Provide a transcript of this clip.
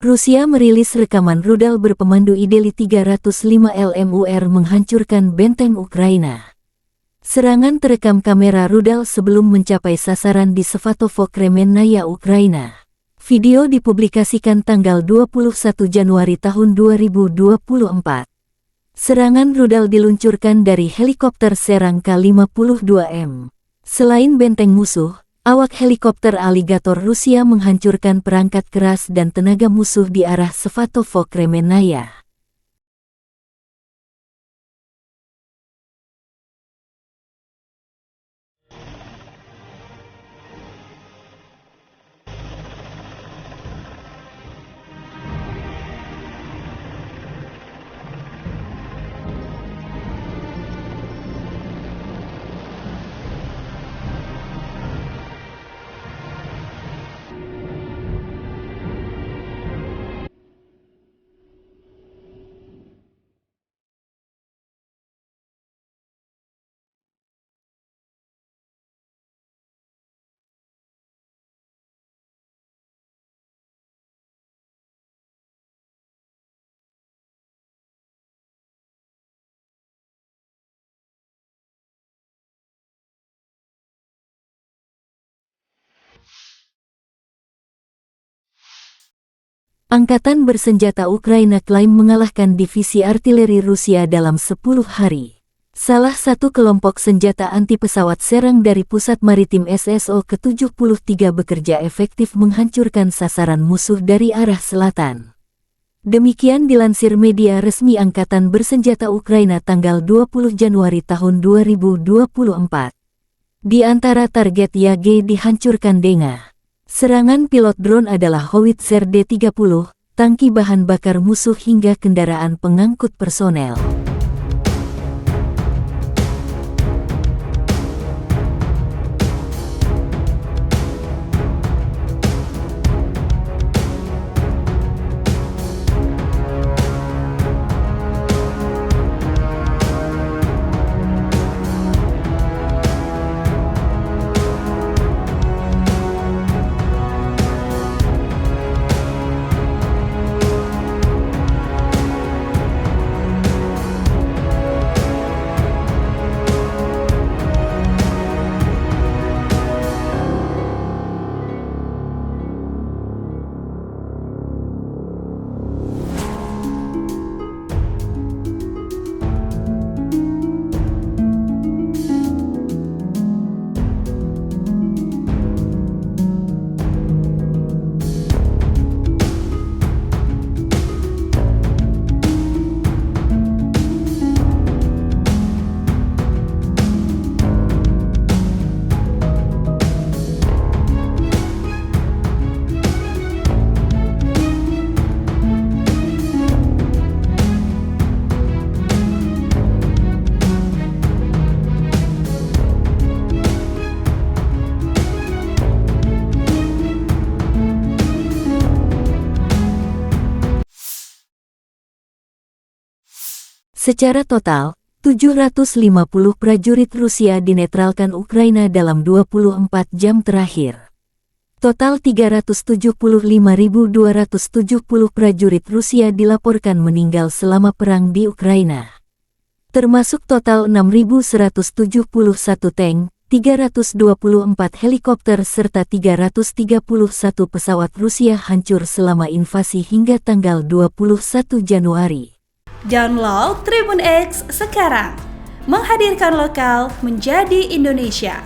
Rusia merilis rekaman rudal berpemandu IL-305 LMUR menghancurkan benteng Ukraina. Serangan terekam kamera rudal sebelum mencapai sasaran di Svatovo-Kremenaya, Ukraina. Video dipublikasikan tanggal 21 Januari tahun 2024. Serangan rudal diluncurkan dari helikopter serang K-52M. Selain benteng musuh, awak helikopter Aligator Rusia menghancurkan perangkat keras dan tenaga musuh di arah Svatovo-Kremenaya. Angkatan bersenjata Ukraina klaim mengalahkan divisi artileri Rusia dalam 10 hari. Salah satu kelompok senjata anti pesawat serang dari Pusat Maritim SSO ke-73 bekerja efektif menghancurkan sasaran musuh dari arah selatan. Demikian dilansir media resmi Angkatan Bersenjata Ukraina tanggal 20 Januari tahun 2024. Di antara target YAG dihancurkan dengan serangan pilot drone adalah howitzer D-30, tangki bahan bakar musuh hingga kendaraan pengangkut personel. Secara total, 750 prajurit Rusia dinetralkan Ukraina dalam 24 jam terakhir. Total 375.270 prajurit Rusia dilaporkan meninggal selama perang di Ukraina. Termasuk total 6.171 tank, 324 helikopter serta 331 pesawat Rusia hancur selama invasi hingga tanggal 21 Januari. Download Tribun X sekarang, menghadirkan lokal menjadi Indonesia.